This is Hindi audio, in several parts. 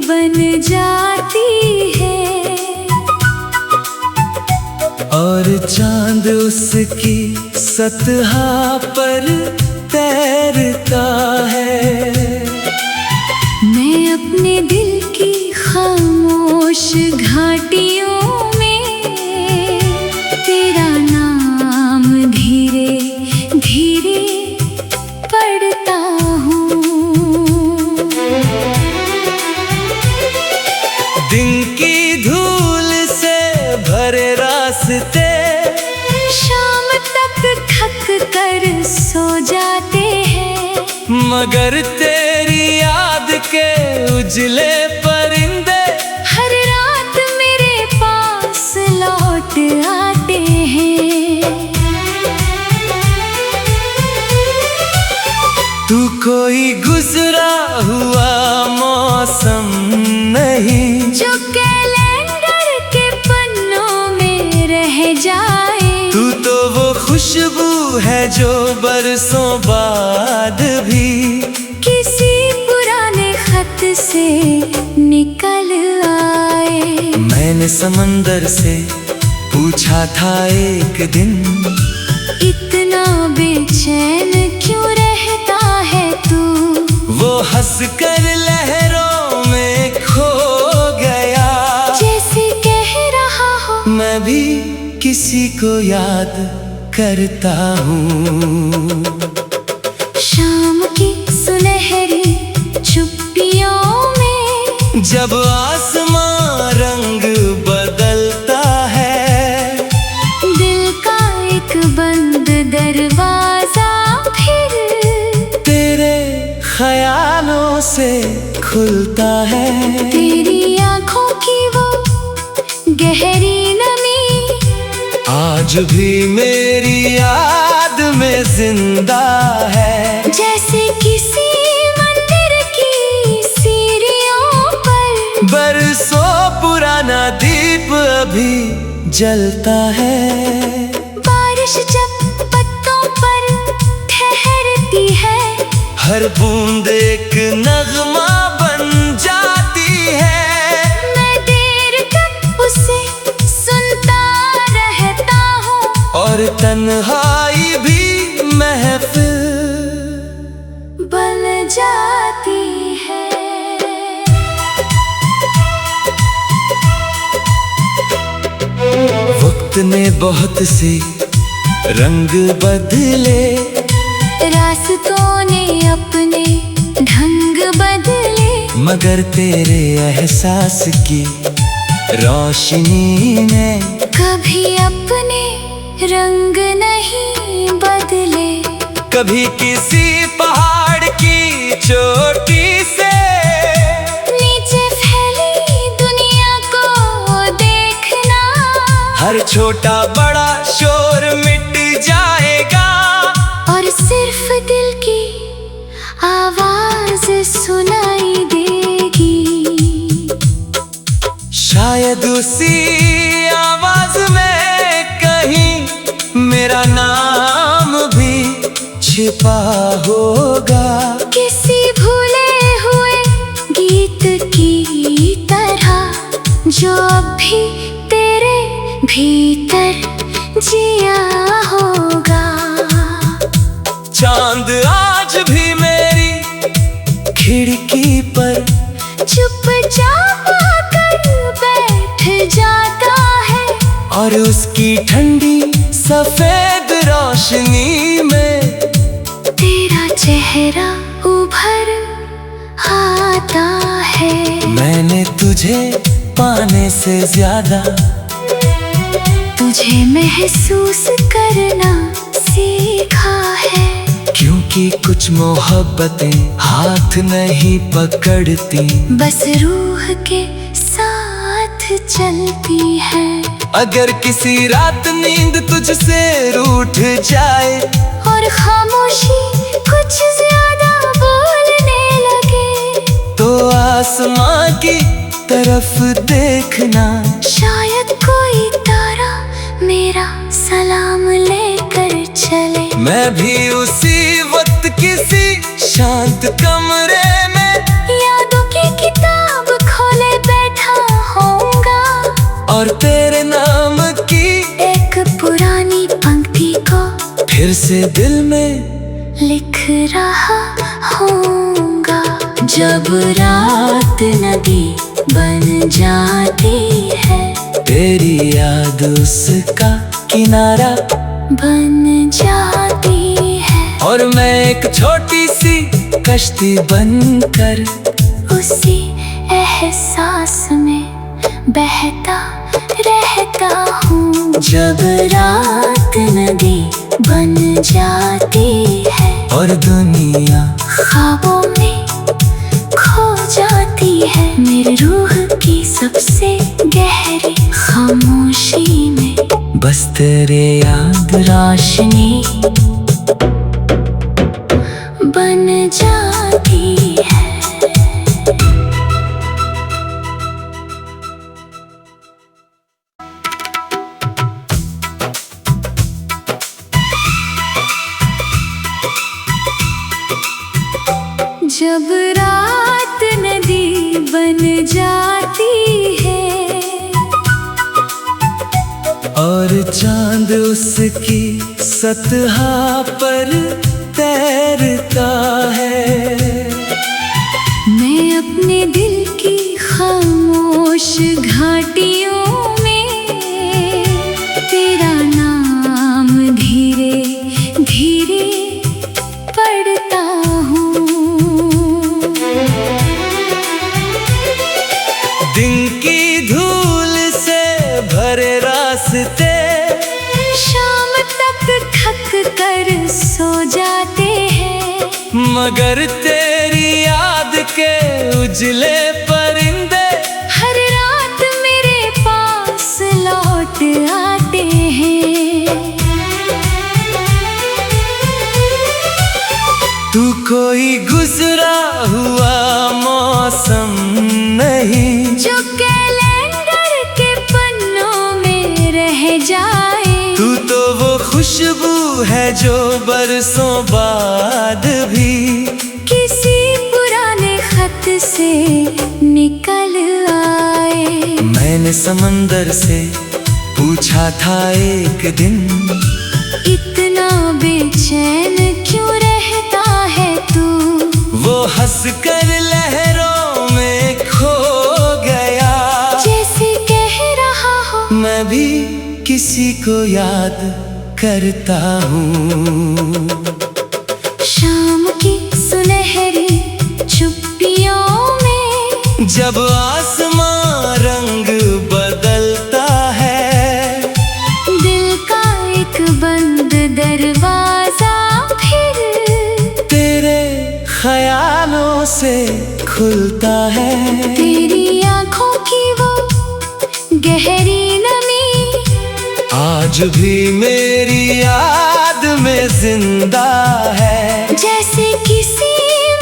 बन जाती है और चांद उसकी सतह पर तैरता है। मैं अपने दिल की खामोश घाटियों में तेरा नाम धीरे धीरे पढ़ता हूँ। दिन की धूल से भरे रास्ते शाम तक थक कर सो जाते हैं, मगर तेरी याद के उजले परिंदे हर रात मेरे पास लौट आते हैं। तू कोई गुजरा हुआ मौसम नहीं जो कैलेंडर के पन्नों में रह जाए। तू तो वो खुशबू है जो बरसों बाद भी किसी पुराने खत से निकल आए। मैंने समंदर से पूछा था एक दिन, इतना बेचैन क्यों रहता है तू? वो हंसकर लहरों में खो गया। जैसे कह रहा हो मैं भी किसी को याद करता हूँ। शाम की सुनहरी चुप्पियों में जब आसमां रंग बदलता है, दिल का एक बंद दरवाजा फिर तेरे ख्यालों से खुलता है। तेरी आंखों की वो गहरी नमी आज भी मेरी याद में जिंदा है। जैसे किसी मंदिर की सीढ़ियों पर बरसों पुराना दीप अभी जलता है। बारिश जब पत्तों पर ठहरती है, हर बूंद एक नगमा बन जाती है। मैं देर तक उसे सुनता रहता हूँ और तन्हाई भी महफिल बन जाती है। वक्त ने बहुत से रंग बदले, रास्तों ने अपने ढंग बदले, मगर तेरे एहसास की रोशनी ने कभी अपने रंग नहीं बदले। कभी किसी पहाड़ की चोटी से नीचे फैली दुनिया को देखना, हर छोटा बड़ा शोर मिट जाएगा और सिर्फ दिल की आवाज सुनाई देगी। शायद उसी आवाज में कहीं मेरा नाम भी छिपा होगा। किसी भूले हुए गीत की तरह जो अब भी तेरे भीतर जिया होगा। चांद आज भी मेरी खिड़की पर चुपचाप आकर बैठ जाता है और उसकी ठंडी सफेद रोशनी में तेरा चेहरा उभर आता है। मैंने तुझे पाने से ज्यादा तुझे महसूस करना सीखा है। क्योंकि कुछ मोहब्बतें हाथ नहीं पकड़ती, बस रूह के साथ चलती है। अगर किसी रात नींद तुझसे रूठ जाए और खामोशी कुछ ज्यादा बोलने लगे, तो आसमां की तरफ देखना। शायद कोई तारा मेरा सलाम लेकर चले। मैं भी उसी वक्त किसी शांत कमरे में यादों की किताब खो और तेरे नाम की एक पुरानी पंक्ति को फिर से दिल में लिख रहा हूँगा। जब रात नदी बन जाती है, तेरी याद उसका किनारा बन जाती है, और मैं एक छोटी सी कश्ती बनकर उसी एहसास में बहता रहता हूँ। जब रात नदी बन जाती है और दुनिया ख्वाबों में खो जाती है, मेरी रूह की सबसे गहरी खामोशी में बस तेरे याद रोशनी बन जाती है। जब रात नदी बन जाती है और चांद उसकी सतह पर तैरता है, मैं अपने दिल की खामोश घाटियों में तेरा नाम धीरे धीरे पढ़ता हूँ। दिन की धूल से भरे रास्ते शाम तक थक कर सो जाते हैं, मगर तेरी याद के उजले परिंदे हर रात मेरे पास लौट आते हैं। तू कोई गुजरा हुआ मौसम नहीं जो कैलेंडर के पन्नों में रह जाए, तू तो वो खुशबू है जो बरसों बाद भी किसी पुराने खत से निकल आए। मैंने समंदर से पूछा था एक दिन, इतना बेचैन क्यों रहता है तू? वो हंस कर लहरों में खो गया, जैसे कह रहा हो मैं भी किसी को याद करता हूँ। शाम की सुनहरी चुप्पियों में जब आसमां रंग बदलता है, दिल का एक बंद दरवाजा फिर तेरे ख्यालों से खुलता है। तेरी आँखों की वो गहरी नमी आज भी मेरी याद में जिंदा है, जैसे किसी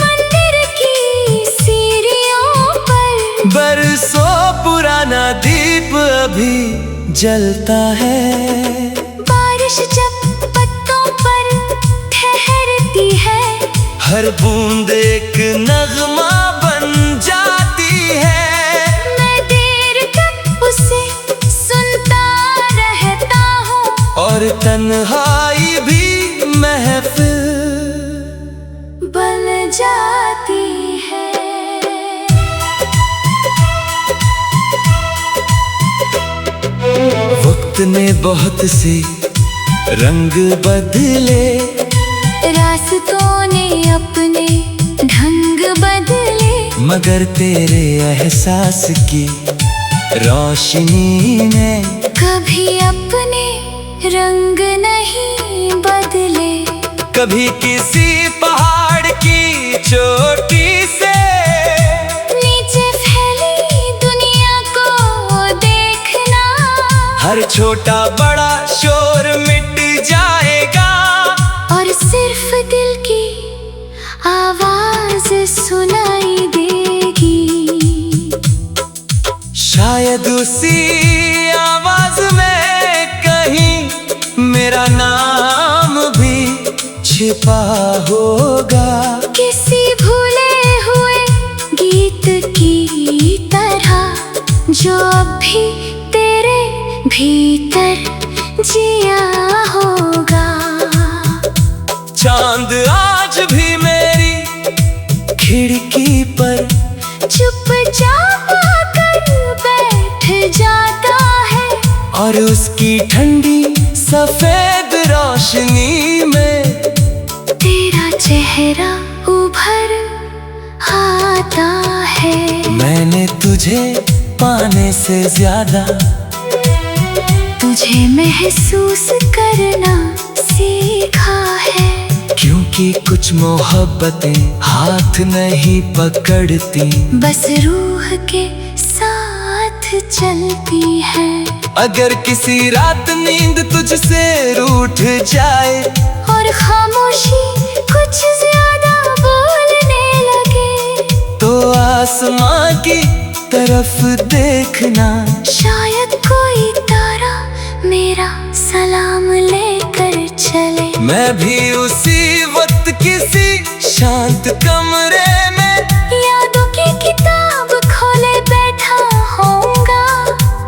मंदिर की सीढ़ियों पर बरसों पुराना दीप अभी जलता है। बारिश जब पत्तों पर ठहरती है, हर बूंद एक नगमा बन जाती है, मैं देर तक उसे सुनता रहता हूँ, और तन्हाई भी महफिल बन जाती है। वक्त ने बहुत से रंग बदले, रास्तों ने अपने ढंग बदले, मगर तेरे एहसास की रोशनी ने कभी अपने रंग नहीं बदले। कभी किसी पहाड़ की चोटी से नीचे फैली दुनिया को देखना, हर छोटा बड़ा शोर मिट जाएगा, और सिर्फ दिल की आवाज सुनाई देगी। शायद उसी आवाज में कहीं मेरा नाम भी छिपा होगा, किसी भूले हुए गीत की तरह जो अब भी तेरे भीतर जिया होगा। चांद आज भी मेरी खिड़की पर चुपचाप आकर बैठ जाता है, और उसकी ठंडी सफेद रोशनी में तेरा चेहरा उभर आता है। मैंने तुझे पाने से ज्यादा तुझे महसूस करना सीखा है, क्योंकि कुछ मोहब्बतें हाथ नहीं पकड़ती, बस रूह के साथ चलती है। अगर किसी रात नींद तुझसे रूठ जाए और खामोशी कुछ ज्यादा बोलने लगे, तो आसमां की तरफ देखना, शायद कोई तारा मेरा सलाम लेकर चले। मैं भी उसी वक्त किसी शांत कमरे में यादों की किताब खोले बैठा होऊंगा,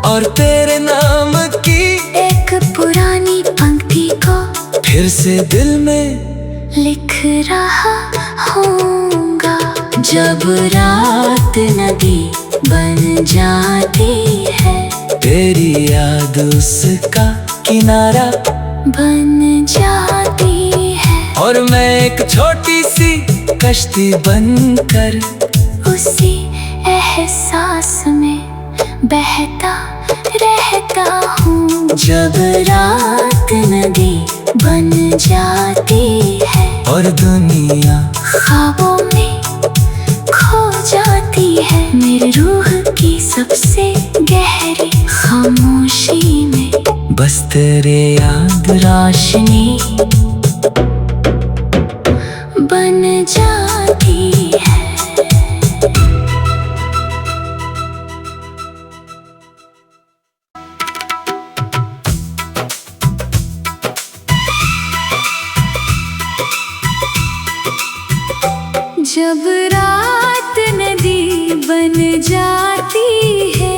और तेरे नाम की एक पुरानी पंक्ति को फिर से दिल में लिख रहा होऊंगा। जब रात नदी बन जाती है, तेरी याद उसका किनारा बन जाती है, और मैं एक छोटी सी कश्ती बनकर उसी एहसास में बहता रहता हूँ। जब रात नदी बन जाती है, और दुनिया ख्वाबों में खो जाती है, मेरी रूह की सबसे गहरी खामोशी में बस तेरे याद रोशनी बन जाती है। जब रात नदी बन जाती है,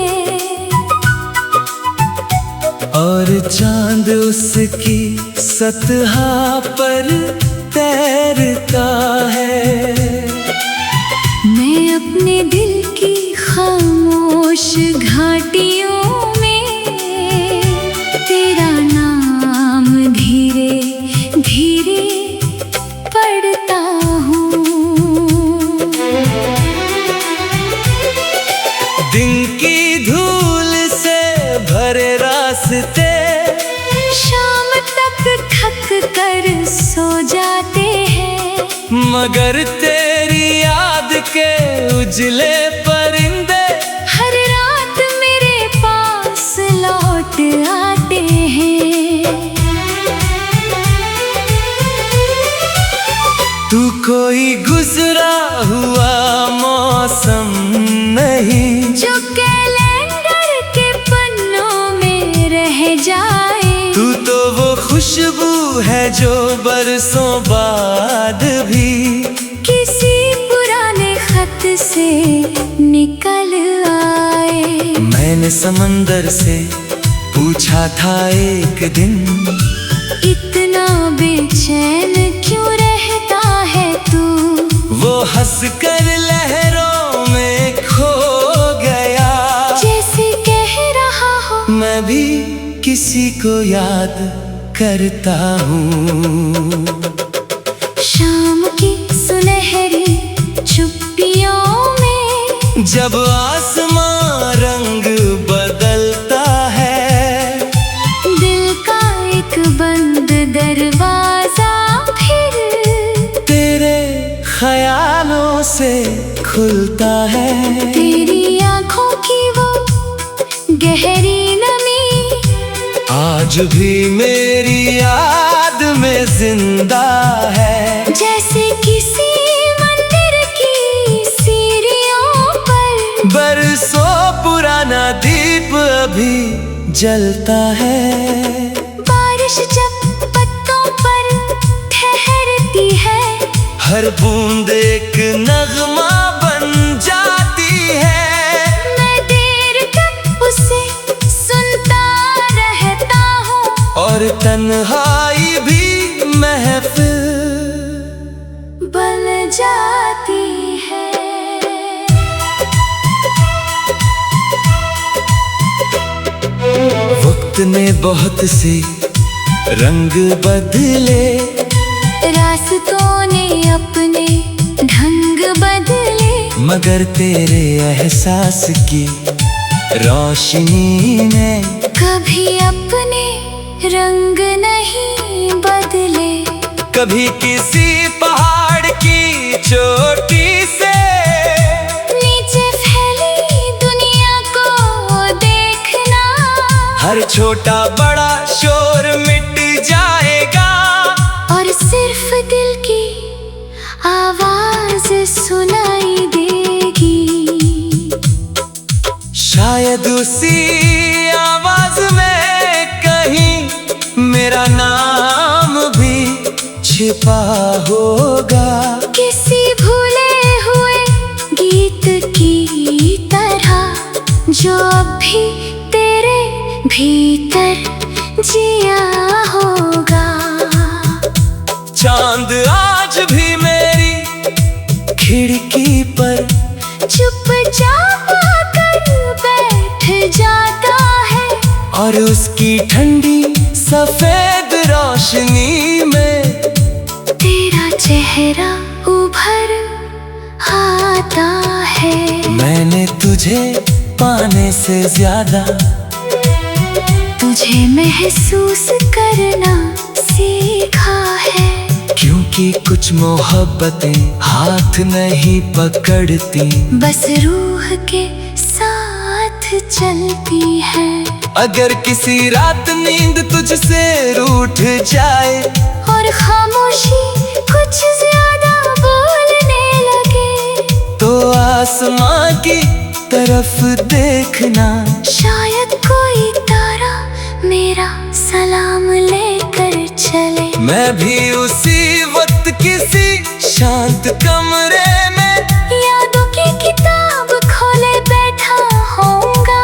और चांद उसकी सतह पर तैरता है, मैं अपने दिल की खामोश घाटियों में तेरा नाम धीरे धीरे पढ़ता हूँ। दिन की धूल से भरे रास्ते शाम तक थक कर सो जाते हैं, मगर तेरी याद के उजले परिंदे हर रात मेरे पास लौट आते हैं। तू कोई गुजरा हुआ मौसम नहीं, जो कैलेंडर के पन्नों में रह जाए, तू तो वो खुशबू है जो बरसों बाद भी किसी पुराने खत से निकल आए। मैंने समंदर से पूछा था एक दिन, इतना बेचैन क्यों रहता है तू? वो हंस कर लहरों में खो गया, जैसे कह रहा हो मैं भी किसी को याद करता हूँ। शाम की सुनहरी चुप्पियों में जब आसमां रंग बदलता है, दिल का एक बंद दरवाजा फिर तेरे ख्यालों से खुलता है। तेरी आँखों की वो गहरी नमी आज भी मेरी याद में जिंदा है, जैसे किसी मंदिर की सीढ़ियों पर बरसों पुराना दीप अभी जलता है। बारिश जब पत्तों पर ठहरती है, हर बूंद एक नगमा बन जाती है, मैं देर तक उसे सुनता और तन्हाई भी महफिल बन जाती है। वक्त ने बहुत से रंग बदले, रास्तों ने अपने ढंग बदले, मगर तेरे एहसास की रोशनी ने कभी अपने रंग नहीं बदले। कभी किसी पहाड़ की चोटी से नीचे फैली दुनिया को देखना, हर छोटा बड़ा शोर मिट जाएगा और सिर्फ दिल की आवाज सुनाई देगी। शायद उसी आवाज में कहीं मेरा नाम भी छिपा होगा, किसी भूले हुए गीत की तरह जो अब भी तेरे भीतर जिया होगा। चांद आज भी मेरी खिड़की पर चुपचाप आकर बैठ जाता है, और उसकी ठंडी सफेद रोशनी में तेरा चेहरा उभर आता है। मैंने तुझे पाने से ज्यादा तुझे महसूस करना सीखा है, क्योंकि कुछ मोहब्बतें हाथ नहीं पकड़ती, बस रूह के साथ चलती है। अगर किसी रात नींद तुझसे रूठ जाए और खामोशी कुछ ज्यादा बोलने लगे, तो आसमां की तरफ देखना, शायद कोई तारा मेरा सलाम लेकर चले। मैं भी उसी वक्त किसी शांत कमरे में यादों की किताब खोले बैठा होऊंगा,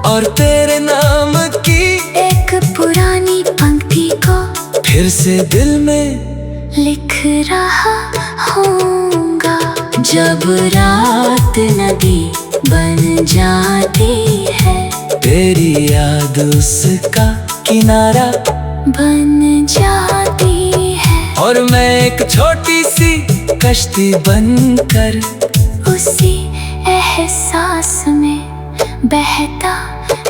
और तेरे नाम की एक पुरानी पंक्ति को फिर से दिल में लिख रहा होऊंगा। जब रात नदी बन जाती है, तेरी याद उसका किनारा बन जाती है, और मैं एक छोटी सी कश्ती बनकर उसी एहसास में बहता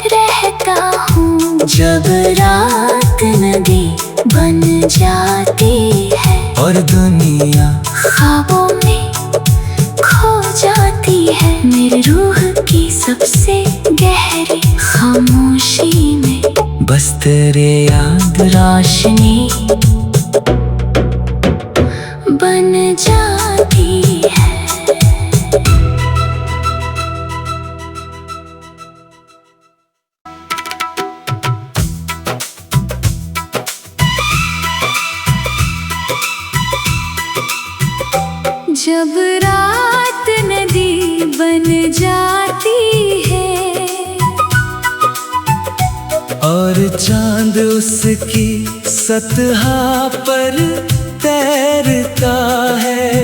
रहता हूँ। जब रात नदी बन जाती है और दुनिया ख्वाबों में खो जाती है, मेरी रूह की सबसे गहरी खामोशी में बस तेरे याद रोशनी बन जाती है। जब रात नदी बन जाती है और चांद उसकी सतह पर तैरता है,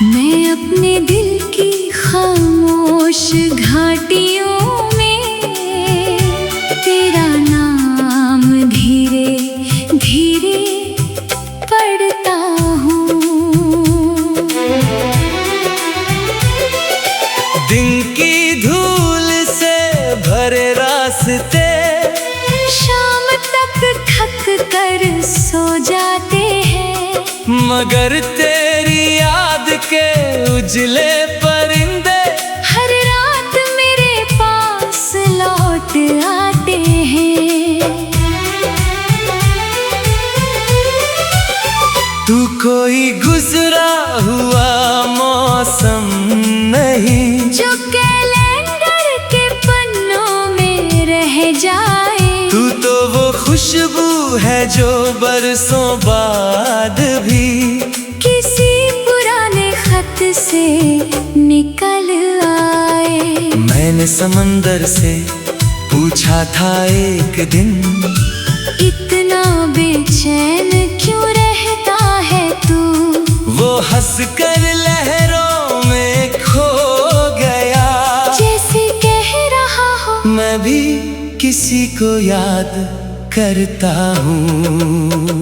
मैं अपने दिल की खामोश घाटियों में तेरा नाम धीरे धीरे पढ़ता हूँ। दिन की धूल से भरे रास्ते शाम तक थक कर सो जाते हैं, मगर तेरी याद के उजले परिंदे हर रात मेरे पास लौट आते हैं। तू कोई गुजरा हुआ मौसम नहीं जो कैलेंडर के पन्नों में रह जाए, तू तो वो खुशबू है जो बरसों बाद भी किसी पुराने खत से निकल आए। मैंने समंदर से पूछा था एक दिन, इतना बेचैन क्यों रहता है तू? वो हंस कर लहरों में खो गया, जैसे कह रहा हो मैं भी किसी को याद करता हूँ।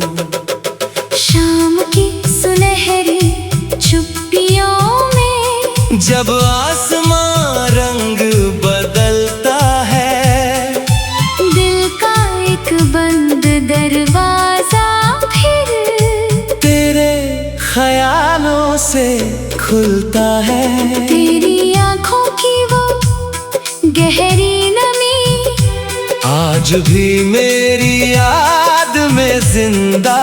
शाम की सुनहरी चुप्पियों में जब आसमां रंग बदलता है, दिल का एक बंद दरवाजा फिर तेरे ख्यालों से खुलता है। तेरी आंखों की वो गहरी नमी आज भी मेरी याद में जिंदा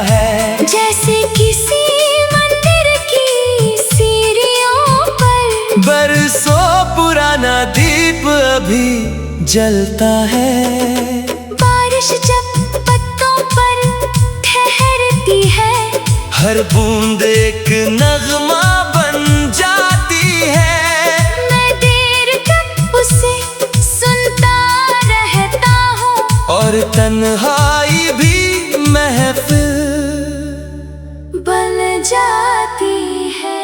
है, जैसे किसी मंदिर की सीढ़ियों पर बरसों पुराना दीप अभी जलता है। बारिश जब पत्तों पर ठहरती है, हर बूंद एक नगमा बन जाती है। मैं देर तक उसे सुनता रहता हूँ और तन्हाई भी महफिल बन जाती है।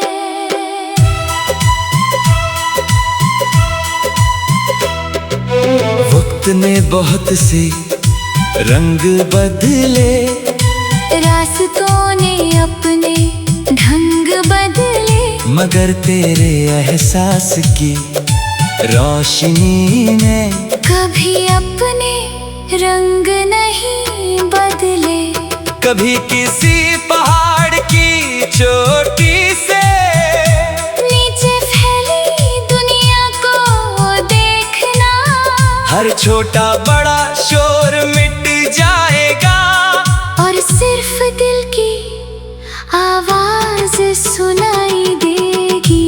वक्त ने बहुत से रंग बदले, रास्तों ने अपने ढंग बदले, मगर तेरे एहसास की रोशनी ने कभी अपने रंग नहीं बदले। कभी किसी पहाड़ की चोटी से नीचे फैली दुनिया को देखना, हर छोटा बड़ा शोर मिट जाएगा और सिर्फ दिल की आवाज सुनाई देगी।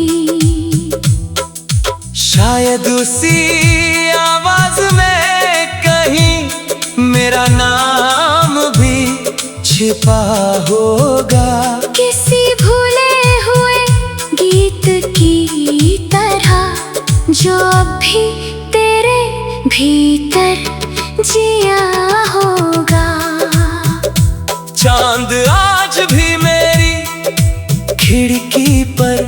शायद उसी आवाज में कहीं मेरा नाम भी छिपा होगा, किसी भूले हुए गीत की तरह जो अब भी तेरे भीतर जिया होगा। चांद आज भी मेरी खिड़की पर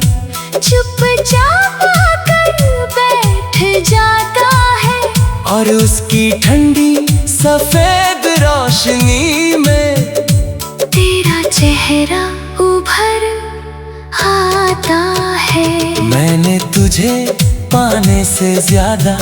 चुपचाप आकर बैठ जाता है, और उसकी ठंडी सफेद रोशनी में तेरा चेहरा उभर आता है। मैंने तुझे पाने से ज्यादा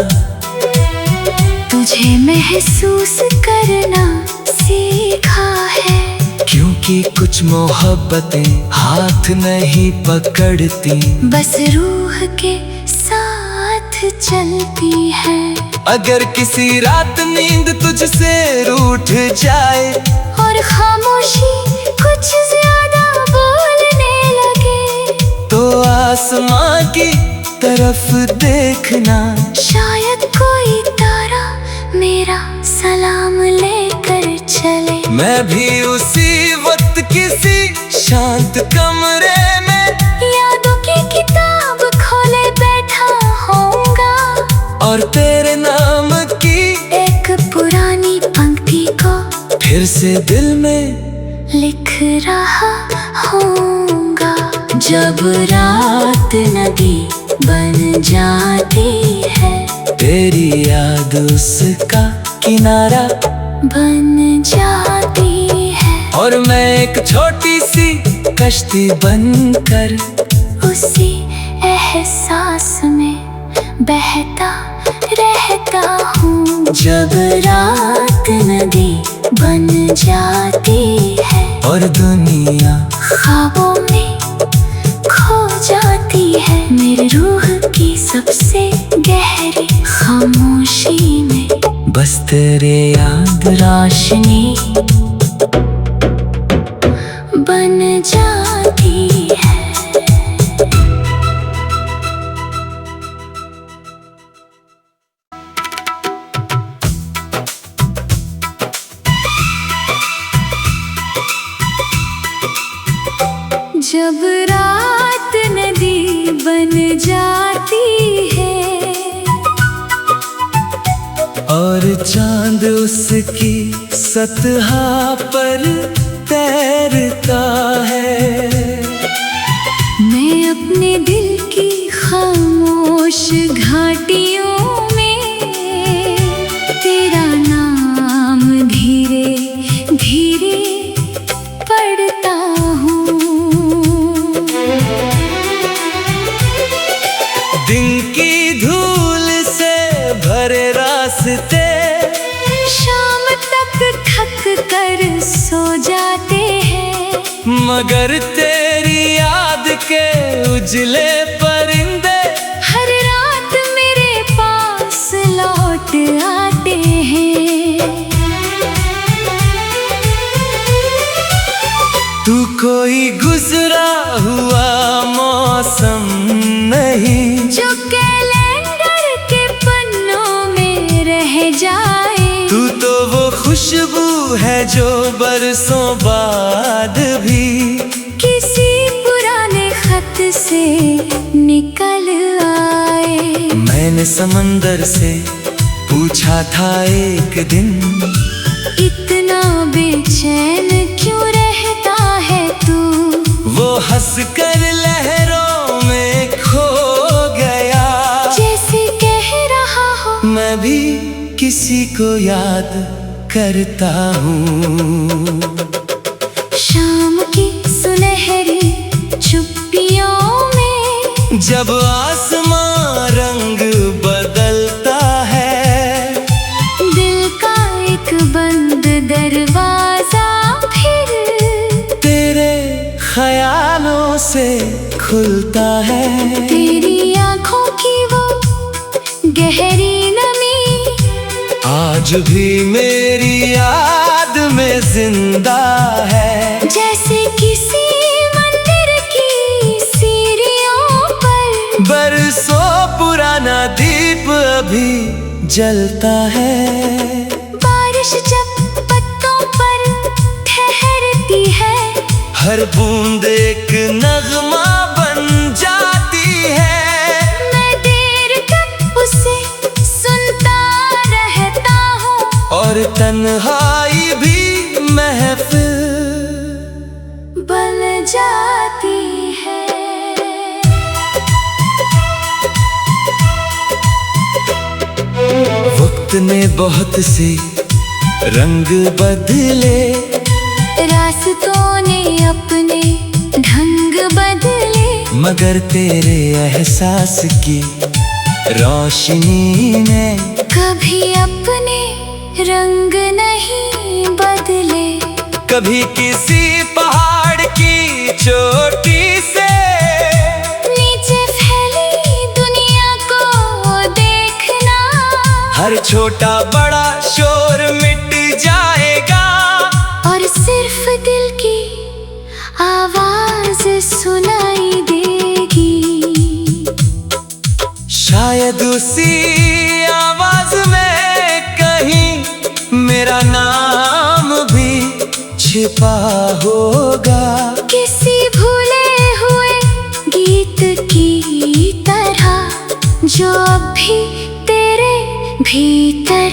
तुझे महसूस करना सीखा है, क्योंकि कुछ मोहब्बतें हाथ नहीं पकड़ती, बस रूह के साथ चलती है। अगर किसी रात नींद तुझसे रूठ जाए और खामोशी कुछ ज्यादा बोलने लगे, तो आसमां की तरफ देखना, शायद कोई तारा मेरा सलाम लेकर चले। मैं भी उसी वक्त किसी शांत कमरे में यादों की किताब खोले बैठा होऊंगा, और तेरे नाम की एक पुरानी पंक्ति को फिर से दिल में लिख रहा होऊंगा। जब रात नदी बन जाती है, तेरी याद उसका किनारा बन जाती है, और मैं एक छोटी सी कश्ती बनकर उसी एहसास में बहता रहता हूँ। जब रात नदी बन जाती है और दुनिया ख्वाबों में खो जाती है, मेरी रूह की सबसे गहरी खामोशी में बस तेरे याद रोशनी बन जाती है। जब रात नदी बन जाती है और चांद उसकी सतह पर तैरता है। मैं अपने दिल की खामोश घाटियों में तेरा नाम धीरे धीरे पढ़ता हूँ। दिन की धूल से भरे रास्ते शाम तक थक कर सो जाते हैं, मगर तेरी याद के उजले परिंदे हर रात मेरे पास लौट आते हैं। तू कोई गुजरा हुआ मौसम नहीं जो कैलेंडर के पन्नों में रह जाए। तू तो वो खुशबू है जो बरसों बाद भी किसी पुराने खत से निकल आए। मैंने समंदर से पूछा था एक दिन, इतना बेचैन क्यों रहता है तू? वो हंस कर लहरों में खो गया, जैसे कह रहा हो मैं भी किसी को याद करता हूँ। शाम की सुनहरी चुप्पियों में जब आसमां रंग बदलता है, दिल का एक बंद दरवाजा फिर तेरे ख्यालों से खुलता है। तेरी आंखों की वो गहरी नमी आज भी मेरी याद में जिंदा है, जैसे किसी मंदिर की सीढ़ियों पर बरसों पुराना दीप अभी जलता है। बारिश जब पत्तों पर ठहरती है, हर बूंद एक नगमा बन जाती है। मैं देर तक उसे सुनता रहता हूँ और तन्हाई भी महफिल बन जाती है। वक्त ने बहुत से रंग बदले, रास्तों ने अपने ढंग बदले, मगर तेरे एहसास की रोशनी ने कभी अपने रंग नहीं बदले। कभी किसी पहाड़ की चोटी से नीचे फैली दुनिया को देखना, हर छोटा बड़ा शोर मिट जाएगा और सिर्फ दिल की आवाज सुनाई देगी। शायद उसी आवाज में कहीं मेरा नाम भी छिपा होगा, किसी भूले हुए गीत की तरह जो अब भी तेरे भीतर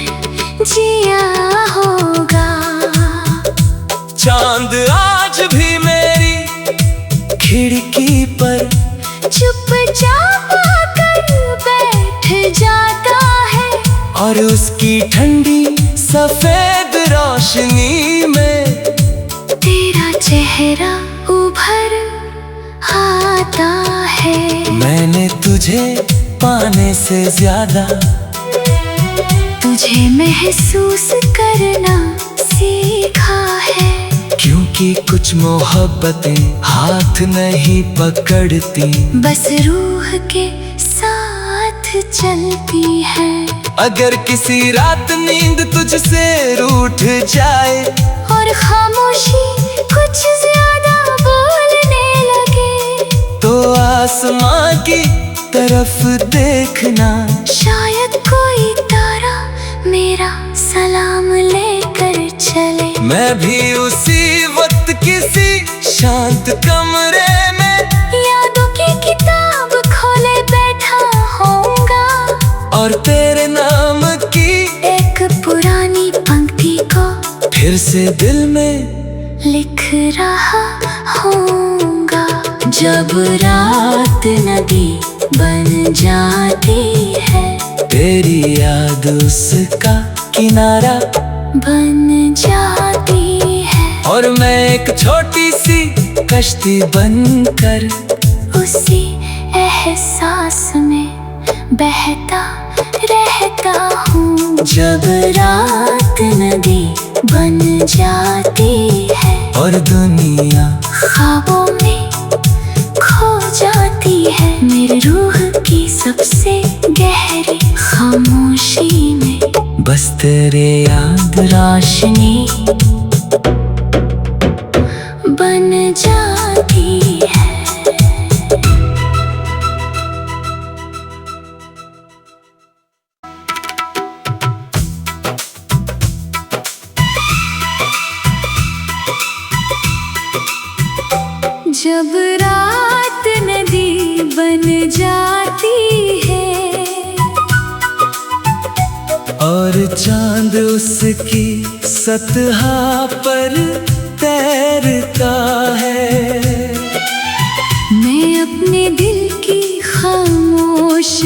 जिया होगा। चांद आज भी मेरी खिड़की पर चुपचाप आकर बैठ जाता है, और उसकी ठंडी सफेद रोशनी में तेरा चेहरा उभर आता है। मैंने तुझे पाने से ज्यादा तुझे महसूस करना सीखा है, क्योंकि कुछ मोहब्बतें हाथ नहीं पकड़ती, बस रूह के साथ चलती है। अगर किसी रात नींद तुझसे रूठ जाए और खामोशी कुछ ज्यादा बोलने लगे, तो आसमां की तरफ देखना, शायद कोई तारा मेरा सलाम लेकर चले। मैं भी उसी वक्त किसी शांत कमरे में यादों की किताब खोले बैठा होऊंगा, और तेरे नाम की एक पुरानी फिर से दिल में लिख रहा हूँगा। जब रात नदी बन जाती है, तेरी याद उसका किनारा बन जाती है। और मैं एक छोटी सी कश्ती बनकर उसी एहसास में बहता रहता हूँ। जब रात नदी बन जाती है और दुनिया ख्वाबों में खो जाती है, मेरी रूह की सबसे गहरी खामोशी में बस तेरे याद रोशनी बन जाती है। जब रात नदी बन जाती है और चांद उसकी सतह पर तैरता है, मैं अपने दिल की खामोश